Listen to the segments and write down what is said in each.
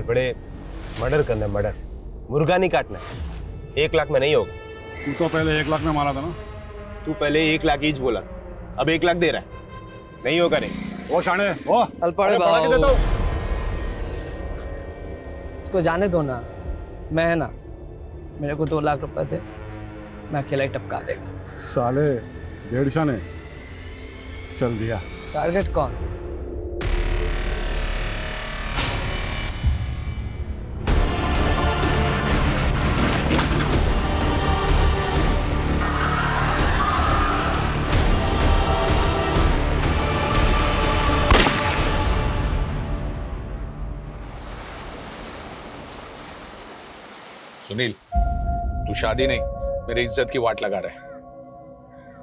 बड़े मर्डर करना है, मर्डर। मुर्गा नहीं काटना है। 1 लाख में नहीं होगा। तू तो पहले 1 लाख में मारा था ना। तू पहले 1 लाख ईच बोला, अब 1 लाख दे रहा है। नहीं होगा रे। ओ शाणे, ओ अल्पाड़े बढ़ा के देता हूँ। उसको जाने दो ना, मैं है ना, मेरे को 2 लाख रुपए थे, मैं अकेला ही टपका देगा। साले 1.5 शाने चल दिया। टारगेट कौन? सुनील, तू शादी नहीं मेरी इज्जत की वाट लगा रहा है।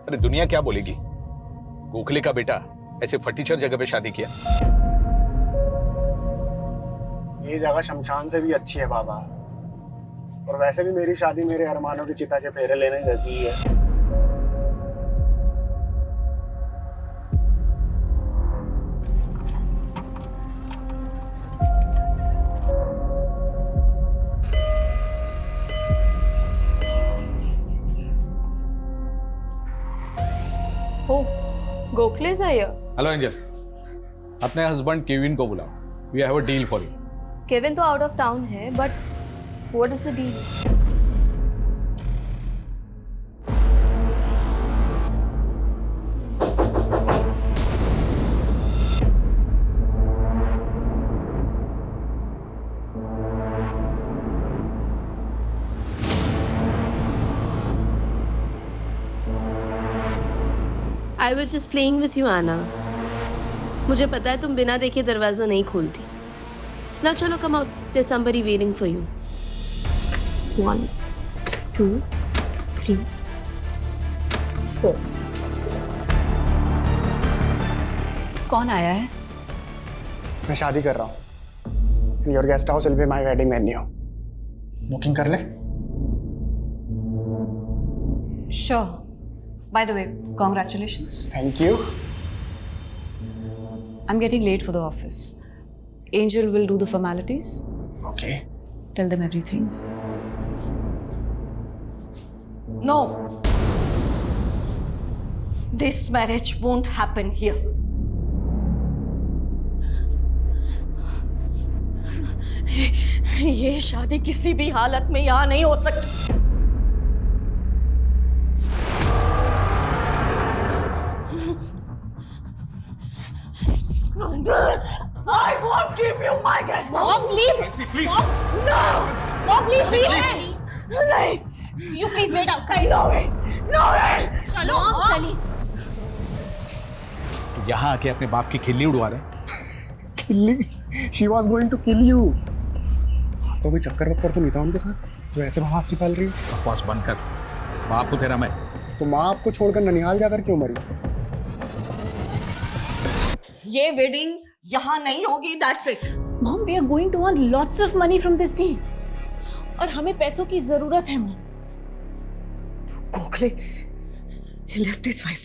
अरे दुनिया क्या बोलेगी, गोखले का बेटा ऐसे फटीचर जगह पे शादी किया। ये जगह शमशान से भी अच्छी है बाबा, और वैसे भी मेरी शादी मेरे अरमानों की चिता के फेरे लेने जैसी ही है। Gokhale's are here. Hello Angel, अपने हस्बैंड केविन को बुलाओ, we have a deal for you. Kevin तो आउट ऑफ टाउन है, but what is the deal? I was just playing with you, Anna. मुझे पता है तुम बिना देखे दरवाजा नहीं खोलती। Now चलो, come out. There's somebody waiting for you. 1, 2, 3, 4. कौन आया है? मैं शादी कर रहा हूँ। Your guest house will be my wedding venue. Booking कर ले। Sure. By the way, congratulations. Thank you. I'm getting late for the office. Angel will do the formalities. Okay. Tell them everything. No. This marriage won't happen here. ये शादी किसी भी हालत में यहाँ नहीं हो सकती। I won't give you my guest. Mom, leave. Nancy, please. No. Mom, please leave. नहीं. You please wait outside. No way. No way. चलो, चलिए। तो यहाँ आके अपने बाप की खिल्ली उड़वा रहे। किल्ली? She was going to kill you. तो कोई चक्कर वक्कर तो नहीं था उनके साथ जो ऐसे बकवास निकाल रही है? बकवास बंद कर, बाप को तेरा मैं। तो माँ आपको छोड़कर ननिहाल जाकर क्यों मरी? ये वेडिंग यहाँ नहीं होगी. That's it. Mom, we are going to earn lots of money from this deal. और हमें पैसों की जरूरत है, Mom. Gokhale, he left his wife.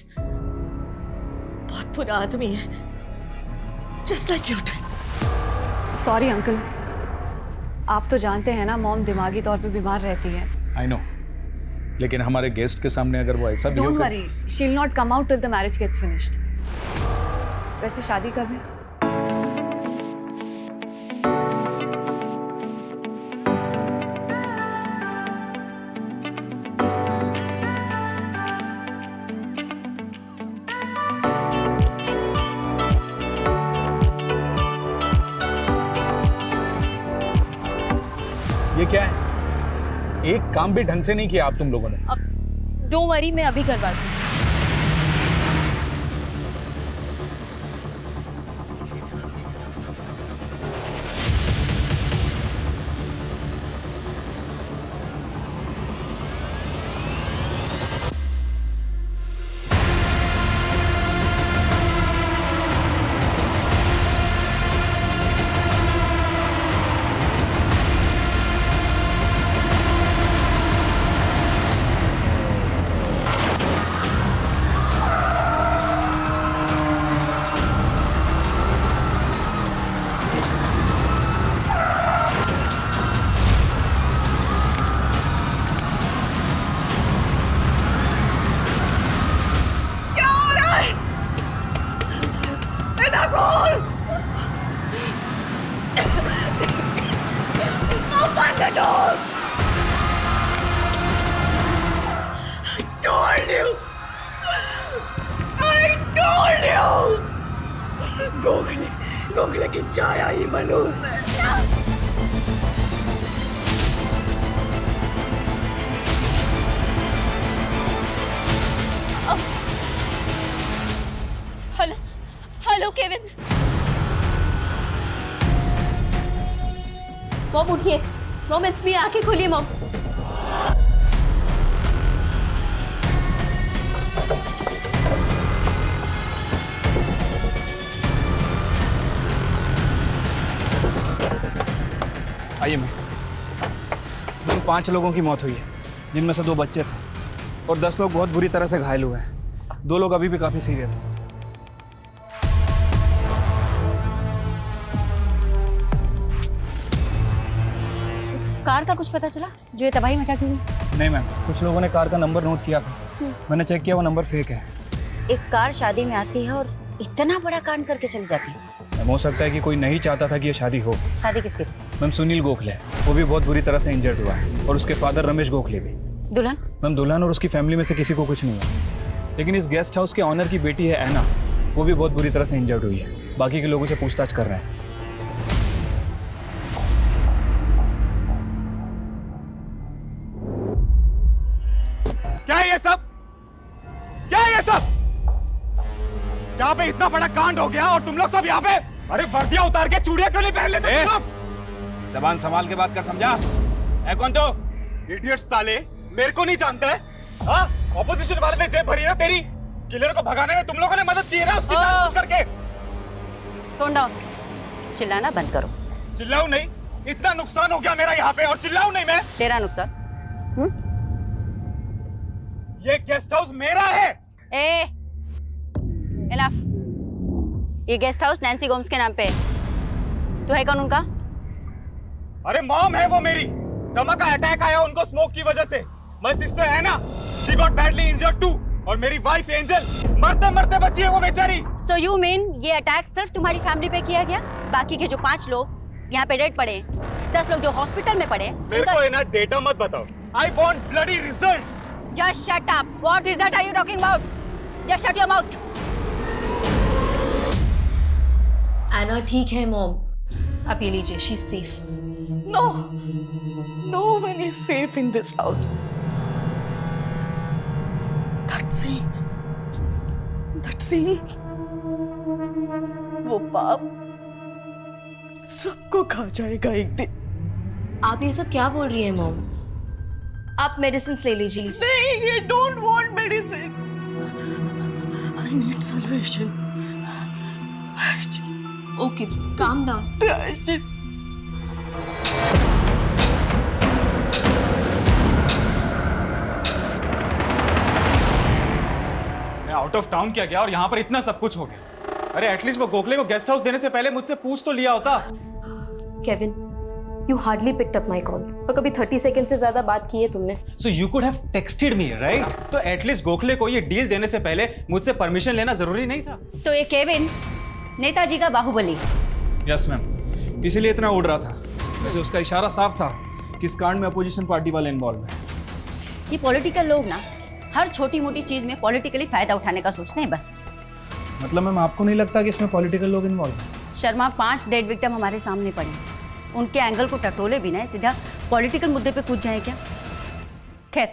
बहुत बुरा आदमी है. Just like your dad. Sorry, uncle. आप तो जानते हैं ना, मॉम दिमागी तौर पे बीमार रहती है। आई नो, लेकिन हमारे गेस्ट के सामने अगर वो ऐसा Don't worry, she'll not come out till the marriage gets finished. वैसे शादी कब है? ये क्या है? एक काम भी ढंग से नहीं किया आप तुम लोगों ने। Don't worry, मैं अभी करवाती हूँ। गोखले की छाया ही मनहूस है। Hello hello Kevin. मॉम उठिए, मॉम इट्स मी, आंखें खोलिए मॉम। आइए मैं। जिन 5 लोगों की मौत हुई है, जिनमें से 2 बच्चे थे और 10 लोग बहुत बुरी तरह से घायल हुए हैं। 2 लोग अभी भी काफी सीरियस हैं। उस कार का कुछ पता चला जो ये तबाही मचा के गई? नहीं मैम, कुछ लोगों ने कार का नंबर नोट किया था। मैंने चेक किया, वो नंबर फेक है। एक कार शादी में आती है और इतना बड़ा कांड करके चली जाती है। हो सकता है कि कोई नहीं चाहता था कि ये शादी हो। शादी किसकी? मैम सुनील गोखले, वो भी बहुत बुरी तरह से इंजर्ड हुआ है, और उसके फादर रमेश गोखले भी। दुल्हन? मैम दुल्हन और उसकी फैमिली में से किसी को कुछ नहीं हुआ, लेकिन इस गेस्ट हाउस के ऑनर की बेटी है ऐना, वो भी बहुत बुरी तरह से इंजर्ड हुई है। बाकी के लोगों से पूछताछ कर रहे हैं। क्या है ये सब? क्या है ये सब? यहाँ पे इतना बड़ा कांड हो गया और तुम लोग सब यहाँ पे, अरे वर्दियां उतार के चूड़ियां क्यों नहीं पहन लेते तुम लोग? जबान संभाल के बात कर, समझा? है कौन तो? इडियट साले, मेरे को नहीं जानता है? हाँ, ऑपोजिशन वाले ने जेब भरी ना तेरी, किलर को भगाने में तुम लोगों ने मदद की है ना उसकी जानबूझ करके। टोन डाउन, चिल्लाना बंद करो। चिल्लाऊं नहीं? इतना नुकसान हो गया मेरा यहाँ पे और चिल्लाऊं नहीं मैं? तेरा नुकसान? ये गेस्ट हाउस मेरा है। इनफ। ये गेस्ट हाउस नैन्सी गोम्स के नाम पे है। तू है कौन उनका? अरे मॉम है वो मेरी। दमा का अटैक आया उनको स्मोक की वजह से। माय सिस्टर है ना, she got badly injured too. और मेरी वाइफ एंजल मरते मरते बची है वो बेचारी। So you mean ये अटैक सिर्फ तुम्हारी फैमिली पे किया गया? बाकी के जो 5 लोग यहाँ पे डेड पड़े हैं, 10 लोग जो हॉस्पिटल में पड़े हैं, मेरे को है ना डेटा मत बताओ। I want bloody results. Just shut up. What is that are you talking about? Just shut your mouth. एना ठीक है मॉम, आप ये लीजिए, she is safe. No, no one is safe in this house. That scene, वो पाप सबको खा जाएगा एक दिन। आप ये सब क्या बोल रही हैं मॉम? आप मेडिसिन ले लीजिए। नहीं, I don't want medicine. I need salvation. Okay, calm down. प्रायश्चित। मैं आउट ऑफ टाउन किया गया और यहाँ पर इतना सब कुछ हो गया। अरे एटलीस्ट वो गोखले को गेस्ट हाउस देने से पहले मुझसे पूछ तो लिया होता। Kevin, you hardly picked up my calls. और कभी 30 सेकंड से ज्यादा बात की है तुमने। So you could have texted me, right? तो एटलीस्ट गोखले को ये डील देने से पहले मुझसे परमिशन लेना जरूरी नहीं था? तो ये केविन नेताजी का बाहुबली। यस मैम, इसीलिए इतना उड़ रहा था। वैसे उसका इशारा साफ था कि इस कांड में अपोजिशन पार्टी वाले इन्वॉल्व हैं। ये पॉलिटिकल लोग ना हर छोटी मोटी चीज में पॉलिटिकली फायदा उठाने का सोचते हैं बस। मतलब मैम आपको नहीं लगता कि इसमें पॉलिटिकल लोग इन्वॉल्व हैं? शर्मा, 5 डेड विक्टिम हमारे सामने पड़े, उनके एंगल को टटोले बिना सीधा पॉलिटिकल मुद्दे पे कूद जाए क्या? खैर,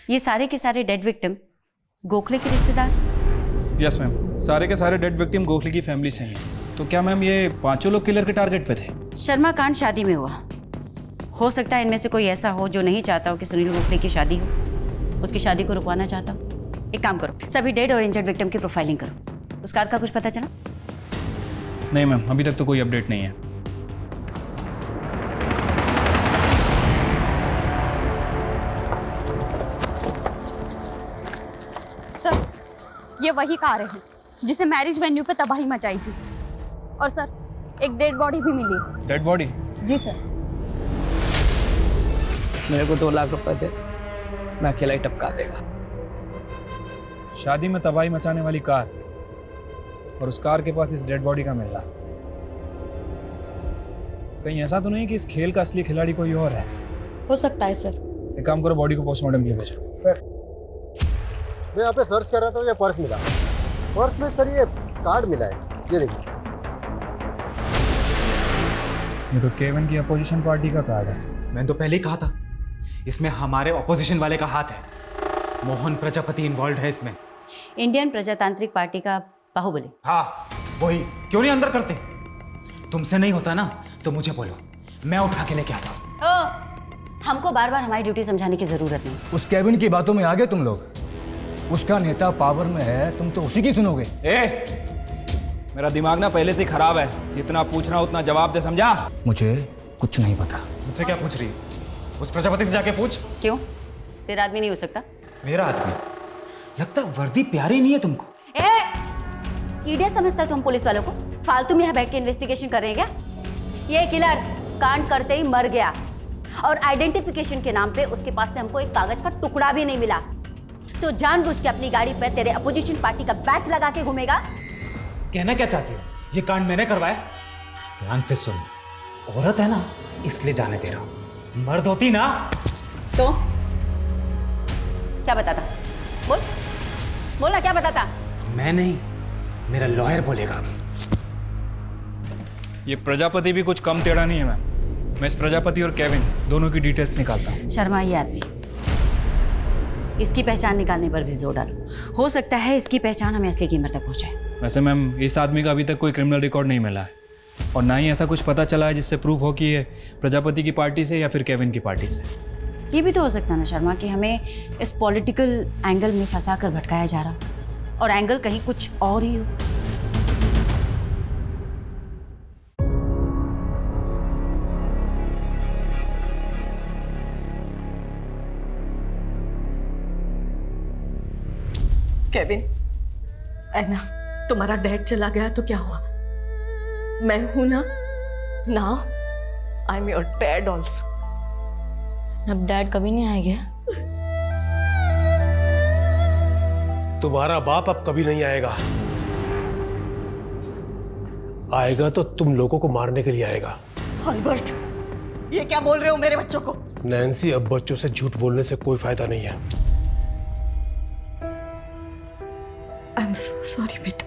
ये सारे के सारे डेड विक्टिम गोखले के रिश्तेदार? यस मैम, सारे के सारे डेड विक्टिम गोखले की फैमिली से हैं। तो क्या मैम ये 5 लोग किलर के टारगेट पे थे? शर्मा कांड शादी में हुआ, हो सकता है इनमें से कोई ऐसा हो जो नहीं चाहता हो कि सुनील गोखले की शादी हो, उसकी शादी को रुकवाना चाहता हो। एक काम करो, सभी डेड और इंजर्ड विक्टिम की प्रोफाइलिंग करो। उस कार का कुछ पता चला? नहीं मैम, अभी तक तो कोई अपडेट नहीं है। सर, ये वही कार है जिसने मैरिज वेन्यू पे तबाही मचाई थी। और सर, एक डेड बॉडी भी मिली है। Dead body? जी सर। मेरे को 2 लाख रुपए दे, मैं अकेला ही टपका देगा। शादी में तबाही मचाने वाली कार और उस कार के पास इस डेड बॉडी का मिलना, कहीं ऐसा तो नहीं कि इस खेल का असली खिलाड़ी कोई और है? हो सकता है सर। एक काम करो, बॉडी को पोस्टमार्टम के लिए भेजो। मैं यहाँ पे सर्च कर रहा था, ये पर्स मिला। पर्स में सर ये कार्ड मिला है, ये देखिए। ये तो केविन की अपोजिशन पार्टी का कार्ड है। मैंने तो पहले ही कहा था इसमें हमारे ऑपोजिशन वाले का हाथ है। मोहन प्रजापति इन्वॉल्व है इसमें। इंडियन प्रजातांत्रिक पार्टी का बाहुबली। हाँ वही। क्यों नहीं अंदर करते? तुमसे नहीं होता ना तो मुझे बोलो, मैं उठा के लेके आता हूँ। हमको बार बार हमारी ड्यूटी समझाने की जरूरत नहीं। उस केविन की बातों में आ गए तुम लोग। उसका नेता पावर में है, तुम तो उसी की सुनोगे। मेरा दिमाग ना पहले से खराब है, जितना पूछना उतना जवाब दे, समझा? मुझे कुछ नहीं पता। मुझसे क्या पूछ रही है? उस प्रजापति से जाके पूछ। क्यों? तेरा आदमी नहीं हो सकता? मेरा आदमी? लगता वर्दी प्यारी नहीं है तुमको। कीड़े समझता है तुम पुलिस वालों को? फालतू में यहाँ बैठ के इन्वेस्टिगेशन कर रहे हैं क्या? ये किलर कांड करते ही मर गया और आइडेंटिफिकेशन के नाम पे उसके पास से हमको एक कागज का टुकड़ा भी नहीं मिला। तो जानबूझ के अपनी गाड़ी पर तेरे अपोजिशन पार्टी का बैच लगा के घूमेगा। कहना क्या चाहती हो? ये कांड मैंने करवाया? ध्यान से सुन, औरत है ना इसलिए जाने दे रहा हूं। मर्द होती ना तो क्या बताता? बोल ना, क्या बताता? मैं नहीं, मेरा लॉयर बोलेगा। ये प्रजापति भी कुछ कम टेढ़ा नहीं है मैम। मैं इस प्रजापति और केविन दोनों की डिटेल्स निकालता हूँ। शर्मा ये आदमी, इसकी पहचान निकालने पर भी जोर डालो। हो सकता है इसकी पहचान हमें असली कीमत तक पहुंचाए। वैसे मैम इस आदमी का अभी तक कोई क्रिमिनल रिकॉर्ड नहीं मिला है और ना ही ऐसा कुछ पता चला है जिससे प्रूफ हो कि ये प्रजापति की पार्टी से या फिर केविन की पार्टी से। ये भी तो हो सकता है ना शर्मा कि हमें इस पॉलिटिकल एंगल में फंसा कर भटकाया जा रहा और एंगल कहीं कुछ और ही हो। केविन, ऐना, तुम्हारा डैड चला गया तो क्या हुआ? मैं हूं ना। Now I am your dad also. अब डैड कभी नहीं आएंगे। तुम्हारा बाप अब कभी नहीं आएगा। आएगा तो तुम लोगों को मारने के लिए आएगा। अल्बर्ट, ये क्या बोल रहे हो मेरे बच्चों को? नैन्सी, अब बच्चों से झूठ बोलने से कोई फायदा नहीं है। आई एम सो सॉरी बेटा,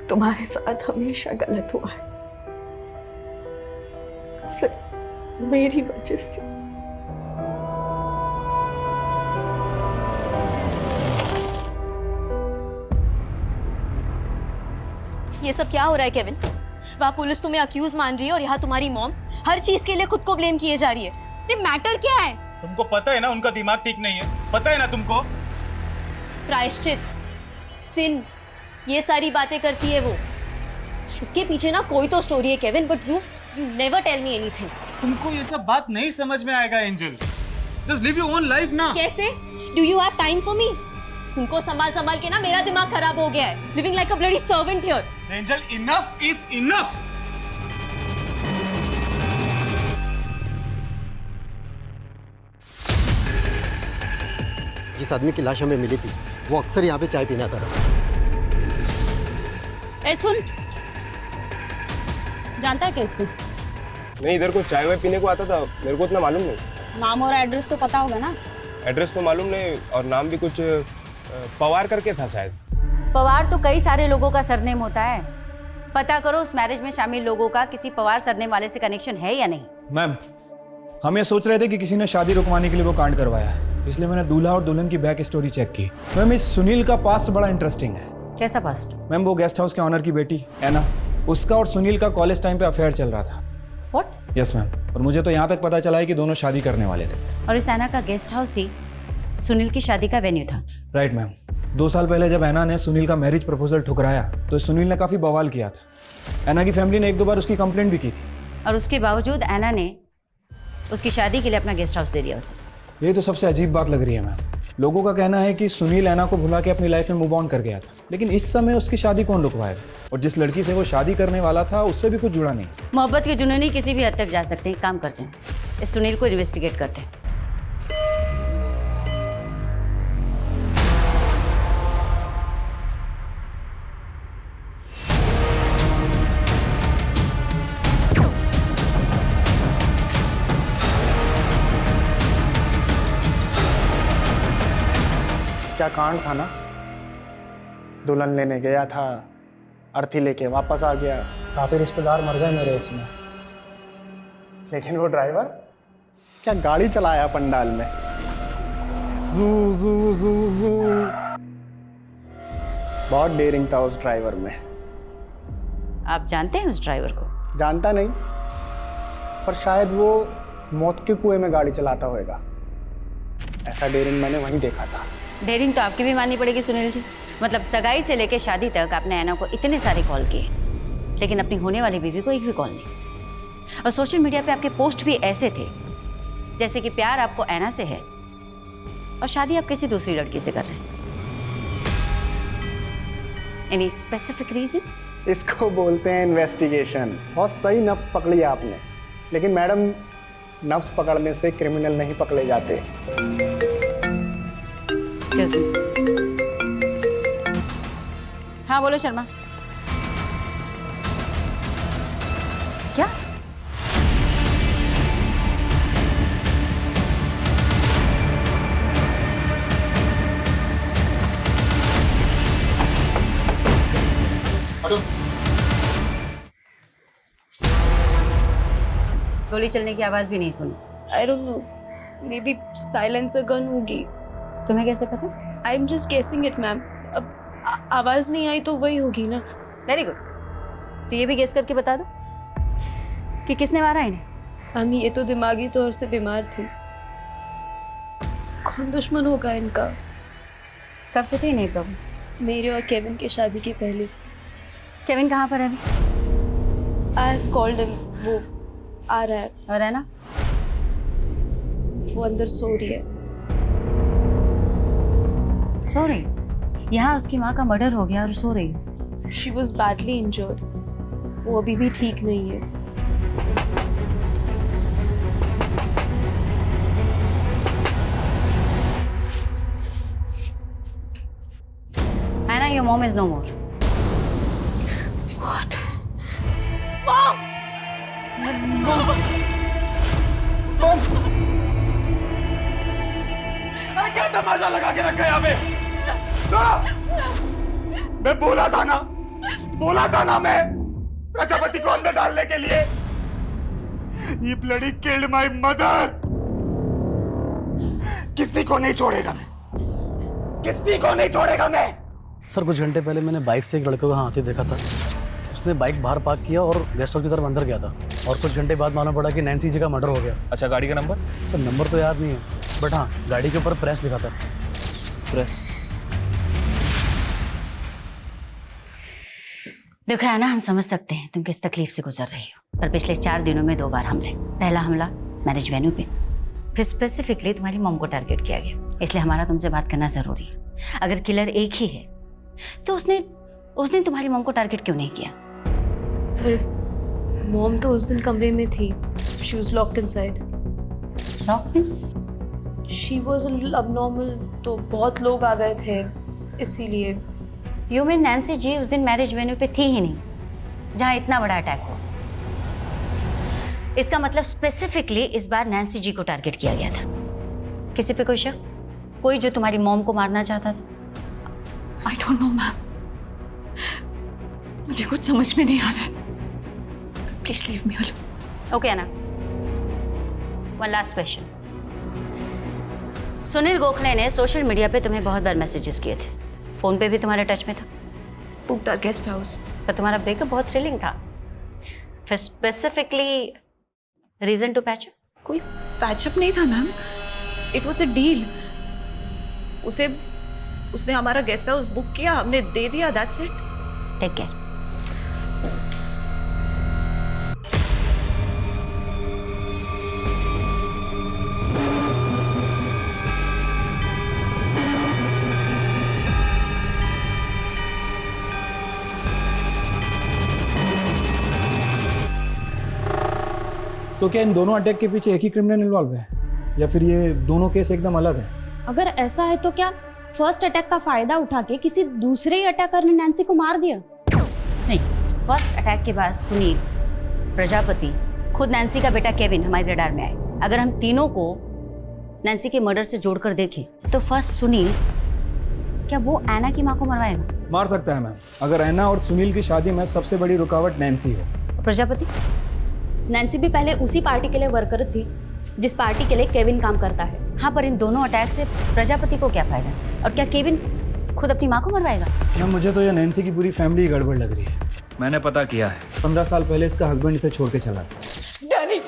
तुम्हारे साथ हमेशा गलत हुआ है, सिर्फ मेरी वजह से। ये सब क्या हो रहा है केविन? वहाँ पुलिस तुम्हें अक्यूज मान रही है और यहाँ तुम्हारी मॉम हर चीज के लिए खुद को ब्लेम किए जा रही है। ये मैटर क्या है? तुमको पता है ना उनका दिमाग ठीक नहीं है, पता है ना तुमको? प्रायश्चित, सिन, ये सारी बातें करती है वो। इसके पीछे ना कोई तो स्टोरी है Kevin, but you never tell me anything. तुमको ये सब बात नहीं समझ में आएगा Angel. Just live your own life ना। कैसे? Do you have time for me? उनको संभाल के ना मेरा दिमाग खराब हो गया है। Living like a bloody servant here. Angel, enough is enough. जिस आदमी की लाश हमें मिली थी वो अक्सर यहाँ पे चाय पीने आता था। ए सुन, जानता है क्या इसको? नहीं, इधर को चाय वाय पीने को आता था, मेरे को उतना मालूम नहीं। नाम और एड्रेस तो पता होगा ना? एड्रेस तो मालूम नहीं और नाम भी कुछ पवार करके था शायद। पवार तो कई सारे लोगों का सरनेम होता है। पता करो उस मैरिज में शामिल लोगों का किसी पवार सरनेम वाले से कनेक्शन है या नहीं। मैम, हम ये सोच रहे थे कि किसी ने शादी रुकवाने के लिए वो कांड करवाया है, इसलिए मैंने दूल्हा और दुल्हन की बैक स्टोरी चेक की। मैम, इस सुनील का पास्ट बड़ा इंटरेस्टिंग है। कैसा पास्ट? मैम, वो गेस्ट हाउस के ऑनर की बेटी ऐना, उसका और सुनील का कॉलेज टाइम पे अफेयर चल रहा था। व्हाट? यस मैम, और मुझे तो यहाँ तक पता चला है कि दोनों शादी करने वाले थे। और इस ऐना का गेस्ट हाउस ही सुनील की शादी का वेन्यू था। Right ma'am. 2 साल पहले जब ऐना ने सुनील का मैरिज प्रपोजल ठुकराया तो सुनील ने काफी बवाल किया था। ऐना की फैमिली ने 1-2 बार उसकी कंप्लेंट भी की थी और उसके बावजूद ऐना ने उसकी शादी के लिए अपना गेस्ट हाउस दे दिया उसे। ये तो सबसे अजीब बात लग रही है मैम। लोगों का कहना है कि सुनील ऐना को भुला के अपनी लाइफ में मूव ऑन कर गया था, लेकिन इस समय उसकी शादी कौन रुकवाएगा? और जिस लड़की से वो शादी करने वाला था उससे भी कुछ जुड़ा नहीं। मोहब्बत के जुनूनी किसी भी हद तक जा सकते हैं। काम करते हैं, इस सुनील को इन्वेस्टिगेट करते हैं। क्या कांड था ना, दुल्हन लेने गया था, अर्थी लेके वापस आ गया। काफी रिश्तेदार मर गए मेरे इसमें। लेकिन वो ड्राइवर क्या गाड़ी चलाया पंडाल में, जू जू जू जू। बहुत डेयरिंग था उस ड्राइवर में। आप जानते हैं उस ड्राइवर को? जानता नहीं, पर शायद वो मौत के कुएं में गाड़ी चलाता होगा। ऐसा डेयरिंग मैंने वहीं देखा था। डेयरिंग तो आपकी भी माननी पड़ेगी सुनील जी। मतलब सगाई से लेकर शादी तक आपने ऐना को इतने सारे कॉल किए, लेकिन अपनी होने वाली बीवी को एक भी कॉल नहीं। और सोशल मीडिया पे आपके पोस्ट भी ऐसे थे जैसे कि प्यार आपको ऐना से है और शादी आप किसी दूसरी लड़की से कर रहे हैं। Any specific reason? इसको बोलते हैं इन्वेस्टिगेशन। बहुत सही नफ्स पकड़ी आपने, लेकिन मैडम नफ्स पकड़ने से क्रिमिनल नहीं पकड़े जाते। हाँ बोलो शर्मा। क्या? गोली चलने की आवाज भी नहीं सुनी। आई don't no, may be silencer gun होगी। तुम्हें कैसे पता? I am just guessing it ma'am. अब आवाज नहीं आई तो वही होगी ना। Very good. तो ये भी गेस करके बता दो कि किसने मारा इन्हें। हम ये तो दिमागी तौर से बीमार थे। कौन दुश्मन होगा इनका? कब से थी इन्हें प्रॉब्लम? मेरे और केविन की शादी के पहले से। केविन कहाँ पर है अभी? आई हैव कॉल्ड हिम, वो आ रहा है। और है ना? वो अंदर सो रही है। सो रही? यहाँ उसकी माँ का मर्डर हो गया और सो रही है। She was badly injured. वो अभी भी ठीक नहीं है। Anna, your mom is no more. What? Mom! Mom! अरे क्या तमाशा लगा के रखा है यहाँ पे? छोड़ो! मैं बोला था ना मैं प्रजापति को अंदर डालने के लिए। ये ब्लडी किल्ड माय मदर। किसी को नहीं छोड़ेगा मैं, किसी को नहीं छोड़ेगा मैं। सर कुछ घंटे पहले मैंने बाइक से एक लड़के को यहाँ आते देखा था। उसने बाइक बाहर पार्क किया और गेस्ट हाउस की तरफ अंदर गया था, और कुछ घंटे बाद मालूम पड़ा कि नैन्सी जी का मर्डर हो गया। अच्छा, गाड़ी का नंबर? सर नंबर तो याद नहीं है, बट हाँ गाड़ी के ऊपर प्रेस लिखा था। प्रेस? देखो है ना, हम समझ सकते हैं तुम किस तकलीफ से गुजर रही हो, पर पिछले 4 दिनों में 2 बार हमले। पहला हमला मैरिज वेन्यू पे, फिर स्पेसिफिकली तुम्हारी मॉम को टारगेट किया गया। इसलिए हमारा तुमसे बात करना जरूरी है। अगर किलर एक ही है तो उसने तुम्हारी मॉम को टारगेट क्यों नहीं किया? फिर मॉम तो उस दिन कमरे में थी। She was locked inside. Locked means? She was abnormal, तो बहुत लोग आ गए थे इसीलिए। यू मीन नैन्सी जी उस दिन मैरिज वेन्यू पे थी ही नहीं जहाँ इतना बड़ा अटैक हुआ? इसका मतलब स्पेसिफिकली इस बार नैन्सी जी को टारगेट किया गया था। किसी पे कोई शक? कोई जो तुम्हारी मॉम को मारना चाहता था? आई डोंट नो मैम, मुझे कुछ समझ में नहीं आ रहा है। Please leave me alone. Okay ना, one last question. Sunil Gokhale ने सोशल मीडिया पे तुम्हें बहुत बार मैसेजेस किए थे, फोन पे भी तुम्हारे टच में था। Booked our guest house. पर तुम्हारा ब्रेकअप बहुत थ्रिलिंग था। फिर स्पेसिफिकली रीजन टू पैचअप? कोई पैचअप नहीं था ma'am, it was a deal. उसने हमारा गेस्ट हाउस बुक किया, हमने दे दिया, दैट्स इट। Take care. तो क्या इन दोनों अटैक के पीछे एक ही क्रिमिनल इन्वॉल्व है, या फिर ये दोनों केस एकदम अलग है? अगर ऐसा है तो क्या फर्स्ट अटैक का फायदा उठा के किसी दूसरे ही अटैकर ने नैन्सी को मार दिया? नहीं, फर्स्ट अटैक के बाद सुनील, प्रजापति, खुद नैन्सी का बेटा केविन हमारे रडार में आए। अगर हम तीनों को नैन्सी के मर्डर से जोड़कर देखें तो फर्स्ट सुनील, क्या वो ऐना की माँ को मरवाएगा? मार सकता है मैम, अगर ऐना और सुनील की शादी में सबसे बड़ी रुकावट नैन्सी हो। प्रजापति? नैन्सी भी पहले उसी पार्टी के लिए वर्कर थी जिस पार्टी के लिए केविन काम करता है। हाँ, पर इन दोनों अटैक से प्रजापति को क्या फायदा? और क्या केविन खुद अपनी माँ को मरवाएगा? ना, मुझे तो ये नैन्सी की पूरी फैमिली गड़बड़ लग रही है। मैंने पता किया है, 15 साल पहले इसका हस्बैंड इसे छोड़ के चला। डैनी,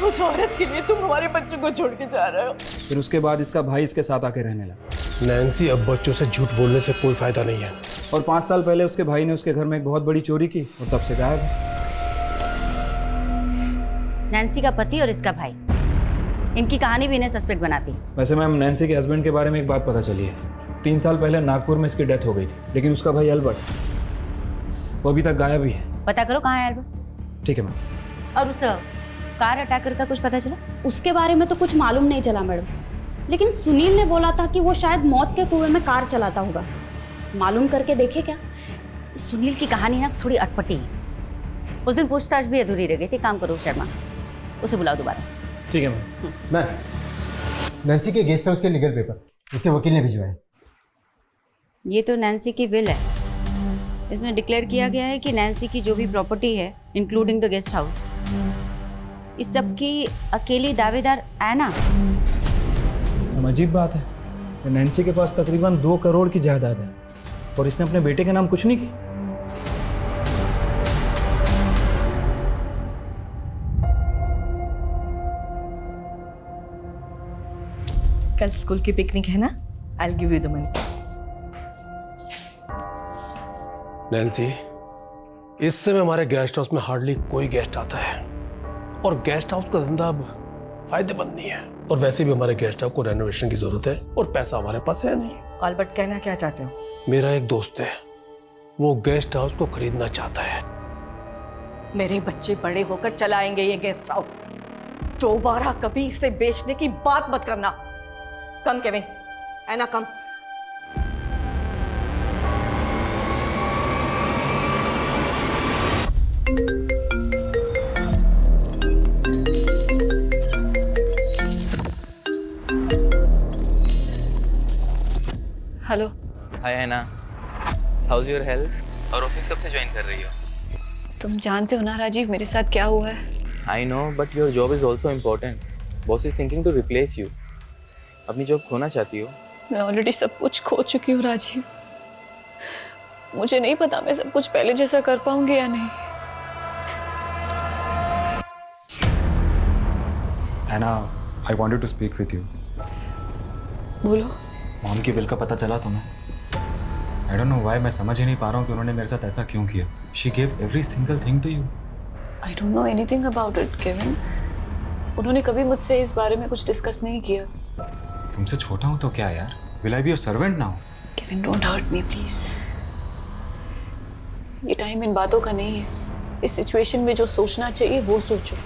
उस औरत के लिए तुम हमारे बच्चों को छोड़ के जा रहे हो। फिर उसके बाद इसका भाई इसके साथ आके रहने लगा। नैन्सी, अब बच्चों से झूठ बोलने से कोई फायदा नहीं है। और 5 साल पहले उसके भाई ने उसके घर में एक बहुत बड़ी चोरी की और तब से गायब है। नैन्सी का पति और इसका भाई, इनकी कहानी भी इन्हें सस्पेक्ट बनाती है। वैसे मैम, नैन्सी के हस्बैंड के बारे में एक बात पता चली है। 3 साल पहले नागपुर में इसकी डेथ हो गई थी, लेकिन उसका भाई अल्बर्ट, वो अभी तक गायब ही है। पता करो कहाँ है अल्बर्ट। ठीक है मैम। और उस कार अटैकर का कुछ पता चला? उसके बारे में तो कुछ मालूम नहीं चला मैडम, लेकिन सुनील ने बोला था कि वो शायद मौत के कुएं में कार चलाता होगा। मालूम करके देखे क्या? सुनील की कहानी ना थोड़ी अटपटी है। उस दिन पूछताछ भी अधूरी रह गई थी। काम करो शर्मा, उसे बुलाओ दोबारा से। ठीक है मैम। मैम, नैन्सी के गेस्ट हाउस के लीगल पेपर उसके वकील ने भिजवाए। ये तो नैन्सी की विल है। इसमें डिक्लेयर किया गया है कि नैन्सी की जो भी प्रॉपर्टी है, इंक्लूडिंग द गेस्ट हाउस, इस सब की अकेली दावेदार ऐना। अजीब बात है, नैन्सी के पास तकरीबन 2 करोड़ की जायदाद है और इसने अपने बेटे के नाम कुछ नहीं किया। कल स्कूल की पिकनिक है ना? I will give you the money. Nancy, इस समय हमारे गेस्ट हाउस में हार्डली कोई गेस्ट आता है और गेस्ट हाउस का धंधा अब फायदेमंद नहीं है। और वैसे भी हमारे गेस्ट हाउस को रेनोवेशन की जरूरत है और पैसा हमारे पास है नहीं। अल्बर्ट, कहना क्या चाहते हो? मेरा एक दोस्त है, वो गेस्ट हाउस को खरीदना चाहता है। मेरे बच्चे बड़े होकर चलाएंगे ये गेस्ट हाउस। दोबारा कभी इसे बेचने की बात मत करना। Come Kevin, Anna come. Hello. Hi Anna, how's your health? और ऑफिस कब से ज्वाइन कर रही हो? तुम जानते हो ना राजीव मेरे साथ क्या हुआ है। I know, but your job is also important. Boss is thinking to replace you. अपनी जॉब खोना चाहती हो? मैं ऑलरेडी सब कुछ खो चुकी हूँ राजीव। मुझे नहीं पता मैं सब कुछ पहले जैसा कर पाऊंगी या नहीं। Anna, I wanted to speak with you. बोलो। मॉम की विल का पता चला तुम्हें? आई डोंट नो व्हाई, मैं समझ ही नहीं पा रहा हूँ कि उन्होंने मेरे साथ ऐसा क्यों किया। She give every single thing to you. I don't know anything about it Kevin. उन्होंने कभी मुझसे इस बारे में कुछ डिस्कस नहीं किया। तुमसे छोटा हूँ तो क्या यार? Will I be your servant now? Kevin, don't hurt me please. ये टाइम इन बातों का नहीं है। इस सिचुएशन में जो सोचना चाहिए वो सोचो।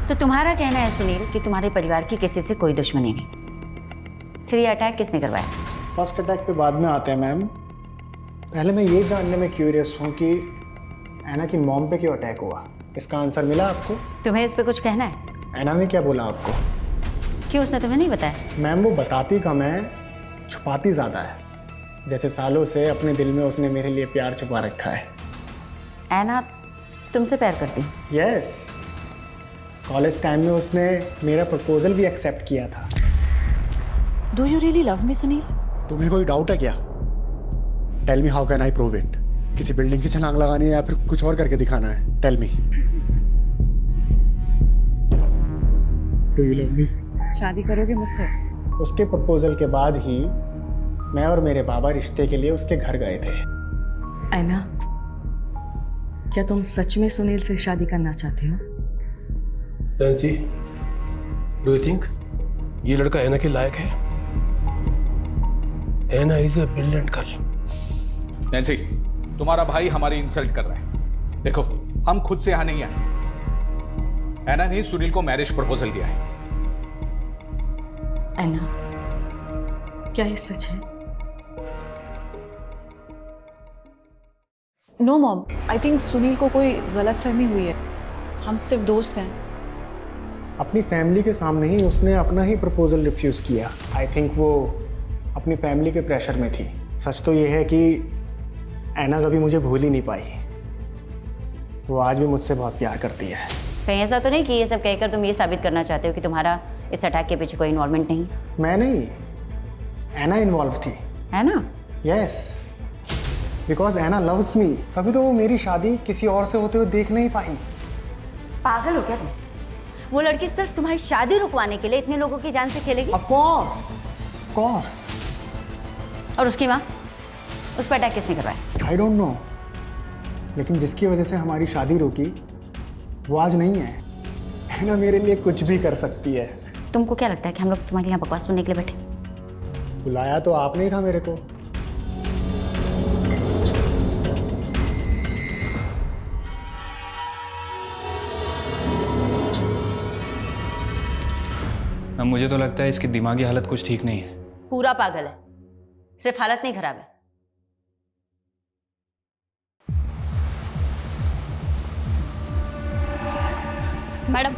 तो तुम्हारा कहना है सुनील कि तुम्हारे परिवार की किसी से कोई दुश्मनी नहीं। फिर ये अटैक किसने करवाया? फर्स्ट अटैक पे बाद में आते हैं मैम। पहले मैं ये जानने में क्यूरियस हूँ कि ऐना की मॉम पे क्यों अटैक हुआ। इसका आंसर मिला आपको? तुम्हें इस पे कुछ कहना है? ऐना ने क्या बोला आपको? क्यों, उसने तुम्हें नहीं बताया? मैम, वो बताती कम है, छुपाती ज़्यादा है। जैसे सालों से अपने दिल में उसने मेरे लिए प्यार छुपा रखा है। ऐना तुमसे प्यार करती? यस। कॉलेज टाइम में उसने मेरा प्रपोजल भी एक्सेप्ट किया था। Do you really love me Sunil? तुम्हें कोई डाउट है क्या? Tell me how can I prove it? किसी बिल्डिंग से छलांग लगानी है या फिर कुछ और करके दिखाना है? Tell me. Do you love me? शादी करोगे मुझसे? उसके प्रपोजल के बाद ही मैं और मेरे बाबा रिश्ते के लिए उसके घर गए थे। ऐना, क्या तुम सच में सुनील से शादी करना चाहते हो? नैन्सी, डू यू थिंक ये लड़का ऐना के लायक है? Anna is a brilliant girl. Nancy, तुम्हारा भाई हमारी इंसल्ट कर रहा है। देखो, हम खुद से यहां नहीं आए। ऐना ने सुनील को मैरिज प्रपोजल दिया है। ऐना, क्या ये सच है? No mom, I think Sunil को कोई गलतफहमी हुई है। हम सिर्फ दोस्त हैं। अपनी फैमिली के सामने ही उसने अपना ही प्रपोजल रिफ्यूज़ किया। आई थिंक वो अपनी फैमिली के प्रेशर में थी। सच तो ये है कि ऐना कभी मुझे भूल ही नहीं पाई। वो आज भी मुझसे बहुत प्यार करती है। कहीं ऐसा तो नहीं कि ये सब कहकर तुम ये साबित करना चाहते हो कि तुम्हारा इस अटैक के पीछे कोई इन्वॉल्वमेंट नहीं? मैं नहीं, ऐना इन्वॉल्व थी। है ना? Yes, because Anna loves me, तभी तो वो मेरी शादी किसी और से होते हुए देख नहीं पाई। पागल हो क्या तुम? वो लड़की सिर्फ तुम्हारी शादी रुकवाने के लिए इतने लोगों की जान से खेलेगी? Of course, of course. और उसकी माँ, उस पर अटैक किसने करवाया? आई डोंट नो, लेकिन जिसकी वजह से हमारी शादी रुकी वो आज नहीं है ना, मेरे लिए कुछ भी कर सकती है। तुमको क्या लगता है कि हम लोग तुम्हारे यहाँ बकवास सुनने के लिए बैठे? बुलाया तो आपने ही था मेरे को। मुझे तो लगता है इसकी दिमागी हालत कुछ ठीक नहीं है। पूरा पागल है, सिर्फ हालत नहीं खराब है। मैडम,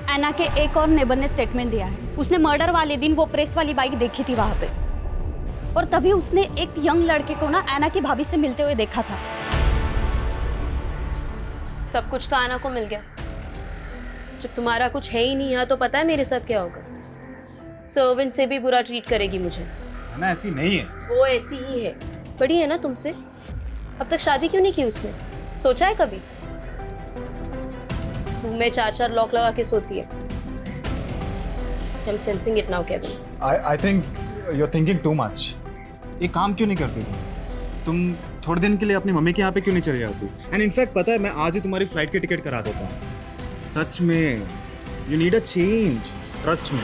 ऐना के एक और नेबर ने स्टेटमेंट दिया है। उसने मर्डर वाले दिन वो प्रेस वाली बाइक देखी थी वहां पे, और तभी उसने एक यंग लड़के को ना ऐना की भाभी से मिलते हुए देखा था। सब कुछ तो ऐना को मिल गया। जब तुम्हारा कुछ है ही नहीं यहाँ, तो पता है मेरे साथ क्या होगा? सर्वेंट से भी बुरा ट्रीट करेगी मुझे। ना ऐसी नहीं है। वो ऐसी ही है। बड़ी है ना तुमसे। अब तक शादी क्यों नहीं की उसने? सोचा है कभी? मुंह में 4-4 लॉक लगा के सोती है। I'm sensing it now, Kevin. I think you're thinking too much. ये काम क्यों नहीं करती तुम थोड़े दिन के लिए अपनी मम्मी के यहाँ पे क्यों नहीं चली जाती? एंड इनफैक्ट पता है, मैं आज ही तुम्हारी फ्लाइट की टिकट करा देता हूँ। सच में you need a change, trust me.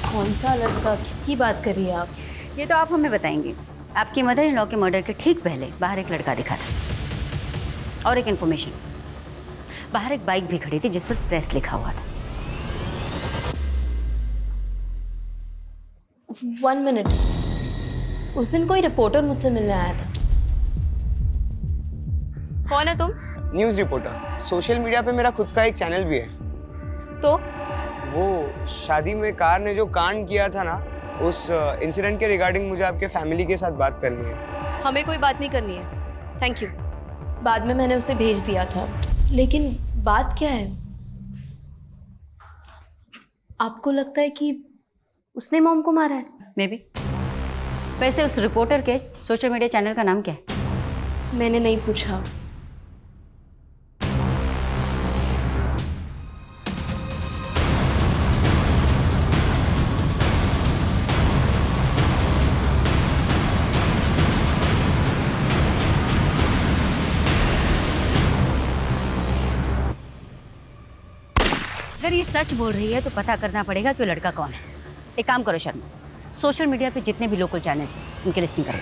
कौन सा लड़का? किसकी बात कर रही है आप? ये तो आप हमें बताएंगे। आपकी मदर इन लॉ के मर्डर के ठीक पहले बाहर एक लड़का दिखा था, और एक इन्फॉर्मेशन, बाहर एक बाइक भी खड़ी थी जिस पर प्रेस लिखा हुआ था। 1 मिनट, उस दिन कोई रिपोर्टर मुझसे मिलने आया था। कौन है तुम? News reporter. सोशल मीडिया पे मेरा खुद का एक चैनल भी है। तो वो शादी में कार ने जो कांड किया था ना, उस इंसिडेंट के रिगार्डिंग मुझे आपके फैमिली के साथ बात करनी है। हमें कोई बात नहीं करनी है, थैंक यू। बाद में मैंने उसे भेज दिया था, लेकिन बात क्या है? आपको लगता है कि उसने मॉम को मारा है? May be. वैसे उस रिपोर्टर के सोशल मीडिया चैनल का नाम क्या है? मैंने नहीं पूछा। अगर ये सच बोल रही है तो पता करना पड़ेगा कि वो लड़का कौन है। एक काम करो शर्मा, सोशल मीडिया पे जितने भी लोकल चैनल्स हैं उनकी लिस्टिंग करो।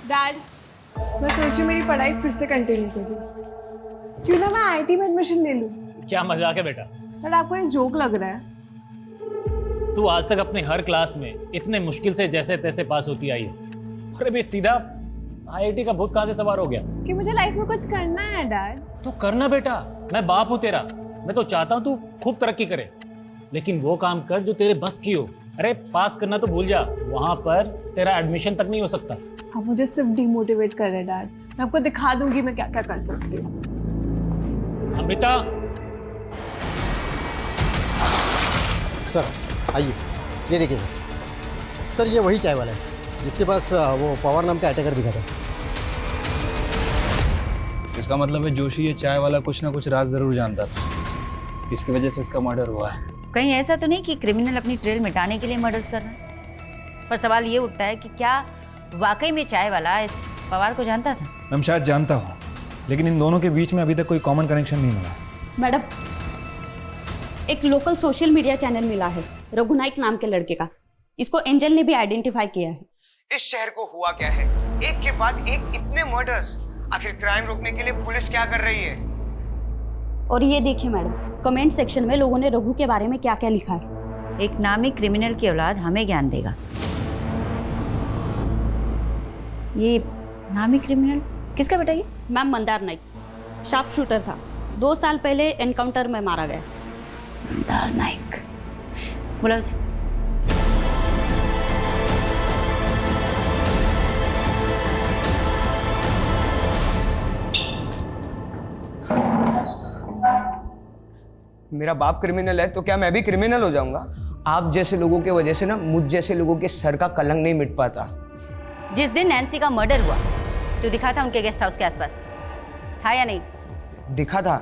डैड, मैं सोची मेरी पढ़ाई फिर से कंटिन्यू करूँ। क्यों ना मैं आईटी में एडमिशन ले लूँ। क्या मजाक है बेटा? डैड, आपको ये जोक लग रहा है? तू आज तक अपनी हर क्लास में इतने मुश्किल से जैसे तैसे पास होती आई है, अरे बे सीधा आईआईटी का भूत कहाँ से सवार हो गया? कि मुझे लाइफ में कुछ करना है डैड। तो करना बेटा, मैं बाप हूँ तेरा। मैं तो चाहता हूँ तू खूब तरक्की करे, लेकिन वो काम कर जो तेरे बस की हो। अरे पास करना तो भूल जा, वहां पर तेरा एडमिशन तक नहीं हो सकता। आप मुझे सिर्फ डिमोटिवेट कर रहे हैं डैड। मैं आपको दिखा दूंगी मैं क्या क्या कर सकती हूँ। अमृता। सर आइए, ये देखिए सर, ये वही चाय वाला है जिसके पास वो पवार नाम का अटैकर दिखा था। इसका मतलब है जोशी ये चाय वाला कुछ ना कुछ राज जरूर जानता था, इसकी वजह से इसका मर्डर हुआ है। कहीं ऐसा तो नहीं कि क्रिमिनल अपनी ट्रेल मिटाने के लिए मर्डर्स कर रहे हैं? पर सवाल ये उठता है कि क्या वाकई में चाय वाला इस पवार को जानता था? मैं शायद जानता हूँ, लेकिन इन दोनों के बीच में अभी तक कोई कॉमन कनेक्शन नहीं मिला। मैडम, एक लोकल सोशल मीडिया चैनल मिला है रघुनाइक नाम के लड़के का। इसको एंजल ने भी आइडेंटिफाई किया है। इस शहर को हुआ क्या है? एक के बाद एक इतने मर्डर्स। आखिर क्राइम रोकने के लिए पुलिस क्या कर रही है? और ये देखिए मैडम, कमेंट सेक्शन में लोगों ने रघु के बारे में क्या क्या लिखा है। एक नामी क्रिमिनल की औलाद हमें ज्ञान देगा। ये नामी क्रिमिनल किसका बेटा ये? Ma'am Mandar Naik sharp shooter था, 2 साल पहले एनकाउंटर में मारा गया। मंदार नाइक, बोला उसे। मेरा बाप क्रिमिनल है तो क्या मैं भी क्रिमिनल हो जाऊंगा? आप जैसे लोगों की वजह से ना मुझ जैसे लोगों के सर का कलंक नहीं मिट पाता। जिस दिन नैन्सी का मर्डर हुआ तो दिखा था उनके गेस्ट हाउस के आसपास, था या नहीं? दिखा था,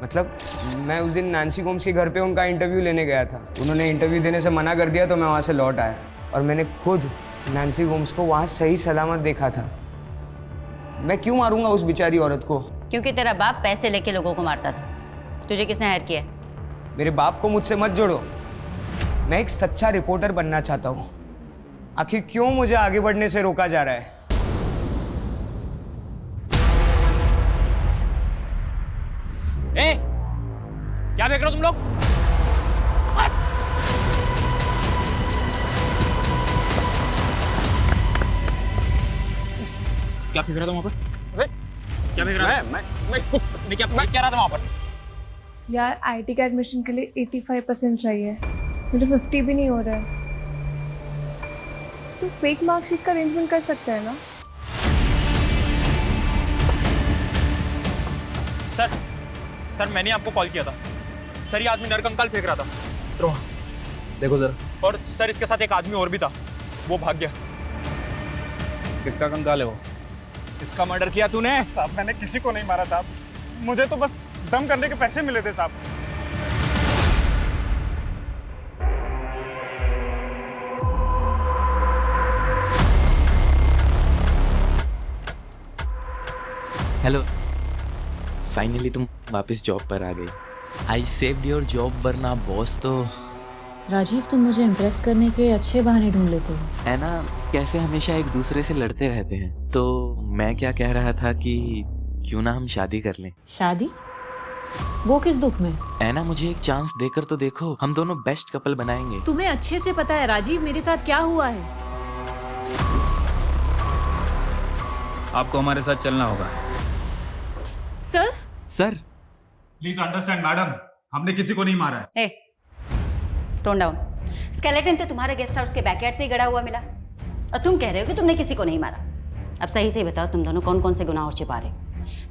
मतलब मैं उस दिन नैन्सी गोम्स के घर पे उनका इंटरव्यू लेने गया था। उन्होंने इंटरव्यू देने से मना कर दिया तो मैं वहाँ से लौट आया और मैंने खुद नैन्सी गोम्स को वहाँ सही सलामत देखा था। मैं क्यों मारूंगा उस बेचारी औरत को? क्योंकि तेरा बाप पैसे लेके लोगों को मारता था। तुझे किसने हायर किया? मेरे बाप को मुझसे मत जोड़ो। मैं एक सच्चा रिपोर्टर बनना चाहता हूँ। आखिर क्यों मुझे आगे बढ़ने से रोका जा रहा है? ए, क्या देख रहे हो तुम लोग? क्या फेंक रहा था वहां पर? क्या फेंक रहा था? मैं क्या रहा था वहां पर? यार आईटी का एडमिशन के लिए 85% चाहिए, मुझे 50 भी नहीं हो रहा है। तो फेक मार्कशीट का अरेंजमेंट कर सकते हैं ना? सर मैंने आपको कॉल किया था सर, ये आदमी नरकंकाल फेंक रहा था। सर देखो जरा। और सर इसके साथ एक आदमी और भी था, वो भाग गया। किसका कंकाल है वो? किसका मर्डर किया तूने? साहब मैंने किसी को नहीं मारा साहब, मुझे तो बस दम करने के पैसे मिले थे साहब। हेलो, फाइनली तुम वापस जॉब पर आ गई। आई सेव्ड योर जॉब, वरना बॉस तो। राजीव, तुम मुझे इम्प्रेस करने के अच्छे बहाने ढूंढ लेते हो। है ना, कैसे हमेशा एक दूसरे से लड़ते रहते हैं। तो मैं क्या कह रहा था कि क्यों ना हम शादी कर लें। शादी? वो किस दुख में? ऐना, मुझे एक चांस देकर तो देखो, हम दोनों बेस्ट कपल बनाएंगे। तुम्हें अच्छे से पता है राजीव मेरे साथ क्या हुआ है। आपको हमारे साथ चलना होगा। सर प्लीज अंडरस्टैंड मैडम, हमने किसी को नहीं मारा है। Tone down. स्केलेटन तो तुम्हारे गेस्ट हाउस के बैकयार्ड से ही गड़ा हुआ मिला और तुम कह रहे हो कि तुमने किसी को नहीं मारा। अब सही से बताओ, तुम दोनों कौन कौन से गुनाह और छिपा रहे?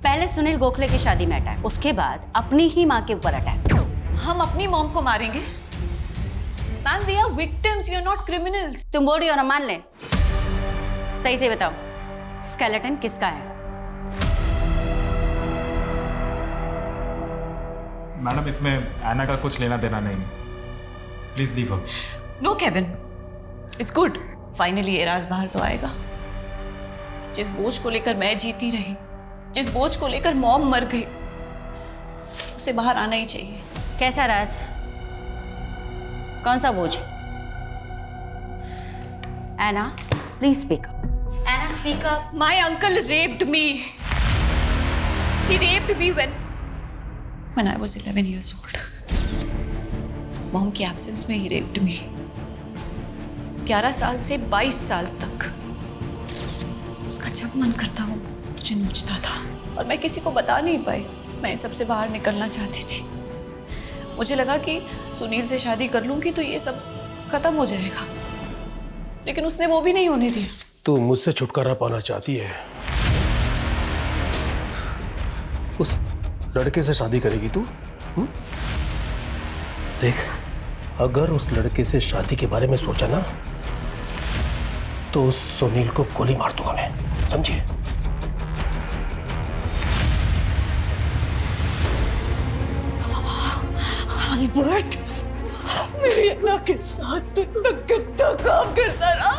पहले सुनील गोखले की शादी में अटैक, उसके बाद अपनी ही माँ के ऊपर अटैक। हम अपनी मॉम को मारेंगे? Ma'am, we are victims, we are not criminals. तुम बोल रही हो ना, मान ले। सही से बताओ, स्केलेटन किसका है? मैडम, इसमें ऐना का कुछ लेना देना नहीं, please leave her. No Kevin, it's good, finally एराज बाहर तो आएगा। जिस बोझ को लेकर मैं जीती रही, जिस बोझ को लेकर मॉम मर गई, उसे बाहर आना ही चाहिए। कैसा राज? कौन सा बोझ? Anna, please speak up. Anna, speak up. My uncle raped me. He raped me when I was 11 years old. Mom की एब्सेंस में ही रेप्ड मी। 11 साल से 22 साल तक उसका जब मन करता वो मुझे नोचता था और मैं किसी को बता नहीं पाई। मैं सबसे बाहर निकलना चाहती थी। मुझे लगा कि सुनील से शादी कर लूंगी तो ये सब खत्म हो जाएगा, लेकिन उसने वो भी नहीं होने दिया। तू मुझसे छुटकारा पाना चाहती है? उस लड़के से शादी करेगी तू? देख, अगर उस लड़के से शादी के बारे में सोचा ना तो उस सुनील को गोली मार दूंगा मैं, समझिए? अल्बर्ट, मेरी अन्ना के साथ तू इतना गंदा काम करता रहा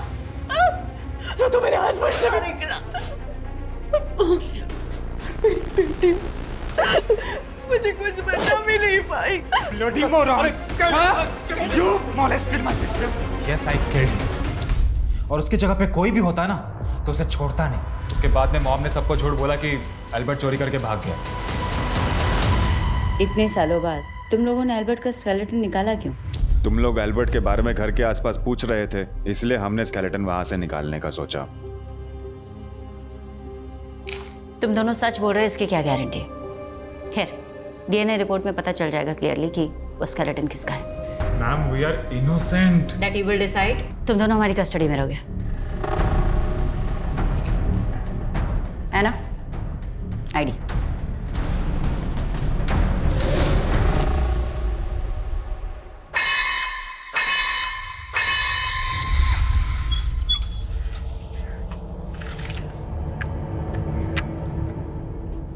तो मेरे हस्बैंड से भी निकला। मेरी बेटी मुझे कुछ बचा भी नहीं पाई। Bloody moron! You molested my sister. Yes, I killed him. और उसकी जगह पे कोई भी होता ना तो उसे छोड़ता नहीं। उसके बाद में मॉम ने सबको झूठ बोला कि अल्बर्ट चोरी करके भाग गया। इतने सालों बाद तुम लोगों ने अल्बर्ट का स्केलेटन निकाला क्यों? तुम लोग अल्बर्ट के बारे में घर के आसपास पूछ रहे थे, इसलिए हमने स्केलेटन वहां से निकालने का सोचा। तुम दोनों सच बोल रहे हो इसकी क्या गारंटी है? खैर, डीएनए रिपोर्ट में पता चल जाएगा क्लियरली कि वो स्केलेटन किसका है। Ma'am we are innocent. That you will decide. तुम दोनों हमारी कस्टडी में रहोगे, है ना? आईडी।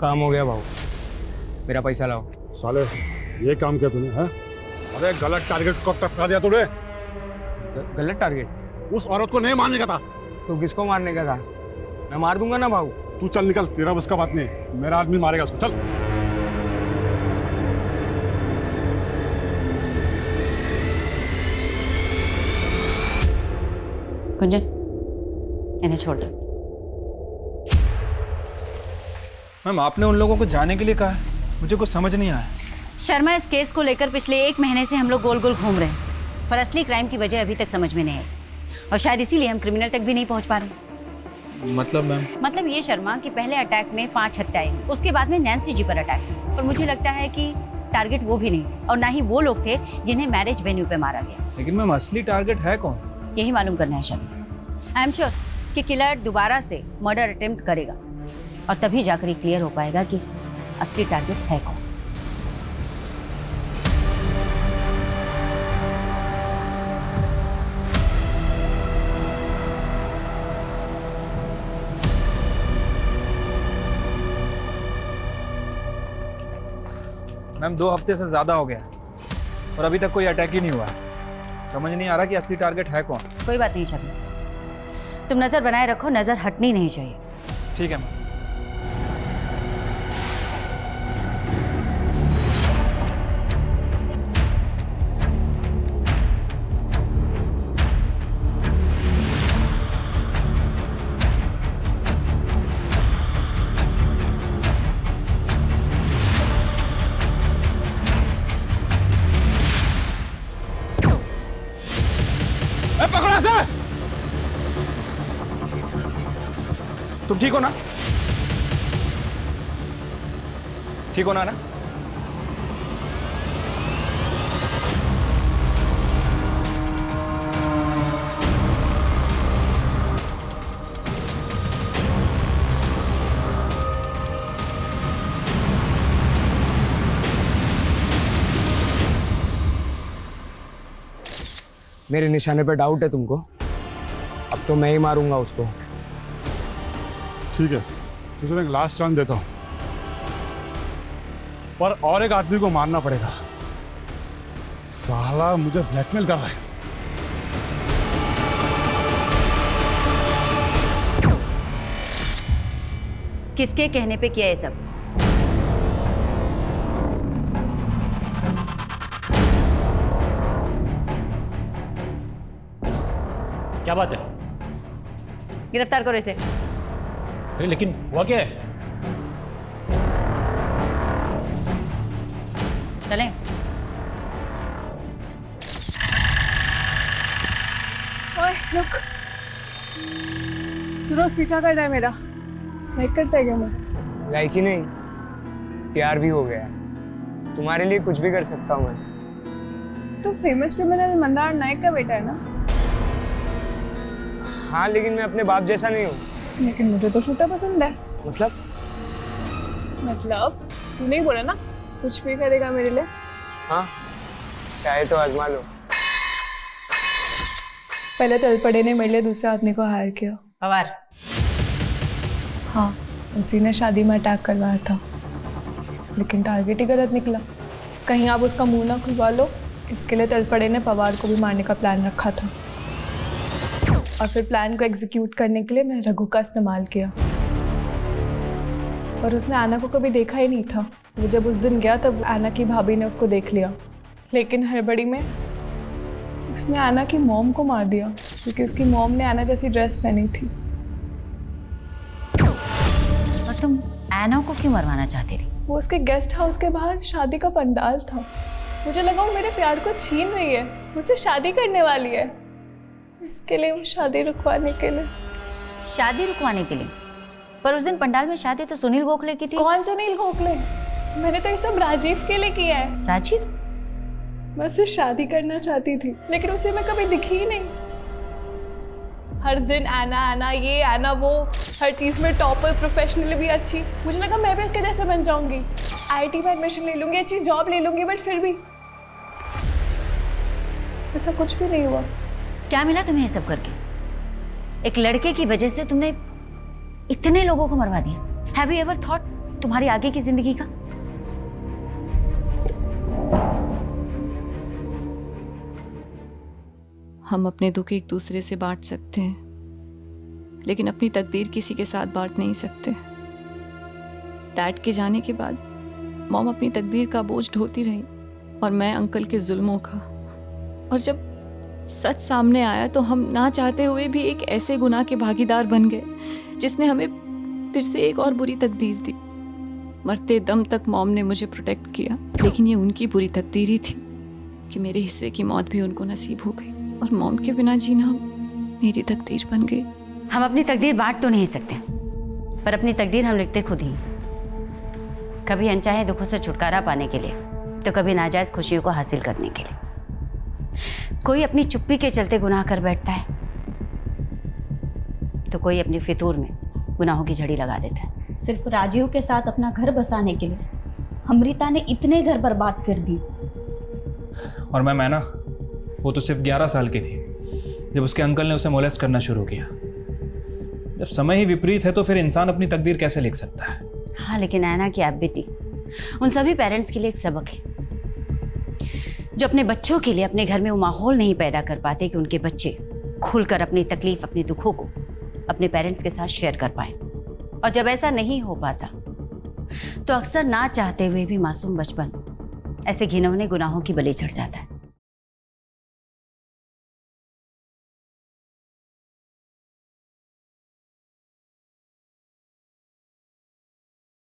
काम हो गया भाऊ, मेरा पैसा लाओ। साले ये काम किया तूने? है अरे गलत टारगेट को टपका दिया तूने। गलत टारगेट? उस औरत को नहीं मारने का था। तो किसको मारने का था? मैं मार दूंगा ना भाऊ। तू चल निकल, तेरा बस का बात नहीं, मेरा आदमी मारेगा उसको। चल। कुंजन, इन्हें छोड़ दो। मैम आपने उन लोगों को जाने के लिए कहा है, मुझे कुछ समझ नहीं आया। शर्मा, इस केस को लेकर पिछले 1 महीने से हम लोग गोल गोल घूम रहे हैं, पर असली क्राइम की वजह अभी तक समझ में नहीं आई, और शायद इसीलिए हम क्रिमिनल तक भी नहीं पहुंच पा रहे। मतलब मैम? मतलब ये शर्मा कि पहले अटैक में 5 हत्याएं, उसके बाद में नैन्सी जी पर अटैक, और मुझे लगता है कि टारगेट वो भी नहीं थे, और ना ही वो लोग थे जिन्हें मैरिज वेन्यू पे मारा गया। लेकिन मैम असली टारगेट है कौन? यही मालूम करना है शर्मा। आई एम श्योर कि किलर दोबारा से मर्डर अटेम्प्ट करेगा, और तभी जाकर ये क्लियर हो पाएगा कि असली टारगेट है कौन। मैम 2 हफ्ते से ज्यादा हो गया और अभी तक कोई अटैक ही नहीं हुआ। समझ नहीं आ रहा कि असली टारगेट है कौन। कोई बात नहीं शर्मा, तुम नजर बनाए रखो, नजर हटनी नहीं चाहिए। ठीक है मैम। पकड़ो इसे! तुम ठीक हो ना? ठीक हो ना? मेरे निशाने पे डाउट है तुमको? अब तो मैं ही मारूंगा उसको। ठीक है, तुझे एक लास्ट चांस देता हूं, पर और एक आदमी को मारना पड़ेगा। साला मुझे ब्लैकमेल कर रहा है। किसके कहने पे किया ये सब? क्या बात है? गिरफ्तार करो इसे। अरे लेकिन हुआ क्या है? चलें। ओए रुक, तू रोज पीछा कर रहा है मेरा, लाइक करता है क्या मुझे? लाइक ही नहीं, प्यार भी हो गया है। तुम्हारे लिए कुछ भी कर सकता हूँ मैं। तू फेमस क्रिमिनल मंदार नायक का बेटा है ना? हाँ, लेकिन मैं अपने बाप जैसा नहीं हूँ। लेकिन मुझे तो छोटा पसंद है। मतलब तू नहीं बोला ना कुछ भी करेगा मेरे लिए? हाँ, चाहे तो आजमा लो। पहले तलपड़े ने मेरे लिए दूसरे आदमी को हायर किया। पवार? हाँ, उसी ने शादी में अटैक करवाया था, लेकिन टारगेट ही गलत निकला। कहीं आप उसका मुंह ना खुलवा लो, इसके लिए तलपड़े ने पवार को भी मारने का प्लान रखा था, और फिर प्लान को एग्जीक्यूट करने के लिए मैंने रघु का इस्तेमाल किया। और उसने आना को कभी देखा ही नहीं था। वो जब उस दिन गया तब आना की भाभी ने उसको देख लिया, लेकिन हड़बड़ी में उसने आना की मॉम को मार दिया, क्योंकि उसकी मॉम ने आना जैसी ड्रेस पहनी थी। और तुम आना को क्यों मरवाना चाहती थी? वो उसके गेस्ट हाउस के बाहर शादी का पंडाल था। मुझे लगा वो मेरे प्यार को छीन रही है, मुझसे शादी करने वाली है। इसके लिए वो शादी रुकवाने के लिए। शादी रुकवाने के लिए? पर उस दिन पंडाल में शादी तो सुनील गोखले की थी। कौन सुनील गोखले? मैंने तो ये सब राजीव के लिए किया है। राजीव? मैं उससे शादी करना चाहती थी, लेकिन उसे मैं कभी दिखी ही नहीं। हर दिन आना आना, ये आना वो, हर चीज़ में टॉपर, प्रोफेशनली भी अच्छी। मुझे लगा मैं भी इसके जैसे बन जाऊंगी, आईटी में एडमिशन ले लूंगी, अच्छी जॉब ले लूंगी, बट फिर भी ऐसा कुछ भी नहीं हुआ। क्या मिला तुम्हें ये सब करके? एक लड़के की वजह से तुमने इतने लोगों को मरवा दिया। हैव यू एवर थॉट तुम्हारी आगे की जिंदगी का? हम अपने दुख एक दूसरे से बांट सकते हैं, लेकिन अपनी तकदीर किसी के साथ बांट नहीं सकते। डैड के जाने के बाद मॉम अपनी तकदीर का बोझ ढोती रही और मैं अंकल के जुल्मों का। और जब सच सामने आया तो हम ना चाहते हुए भी एक ऐसे गुनाह के भागीदार बन गए जिसने हमें फिर से एक और बुरी तकदीर दी। मरते दम तक मॉम ने मुझे प्रोटेक्ट किया, लेकिन ये उनकी बुरी तकदीर ही थी कि मेरे हिस्से की मौत भी उनको नसीब हो गई और मॉम के बिना जीना मेरी तकदीर बन गई। हम अपनी तकदीर बांट तो नहीं सकते, पर अपनी तकदीर हम लिखते खुद ही। कभी अनचाहे दुखों से छुटकारा पाने के लिए, तो कभी नाजायज खुशियों को हासिल करने के लिए। कोई अपनी चुप्पी के चलते गुनाह कर बैठता है, तो कोई अपनी फितूर में गुनाहों की झड़ी लगा देता है। सिर्फ राजीव के साथ अपना घर बसाने के लिए अमृता ने इतने घर बर्बाद कर दिए। और मैं ना, वो तो सिर्फ 11 साल की थी जब उसके अंकल ने उसे मोलेस्ट करना शुरू किया। जब समय ही विपरीत है तो फिर इंसान अपनी तकदीर कैसे लिख सकता है? हाँ, लेकिन ऐना की आप बेटी उन सभी पेरेंट्स के लिए एक सबक है जो अपने बच्चों के लिए अपने घर में वो माहौल नहीं पैदा कर पाते कि उनके बच्चे खुलकर अपनी तकलीफ, अपने दुखों को अपने पेरेंट्स के साथ शेयर कर पाए। और जब ऐसा नहीं हो पाता तो अक्सर ना चाहते हुए भी मासूम बचपन ऐसे घिनौने गुनाहों की बलि चढ़ जाता है।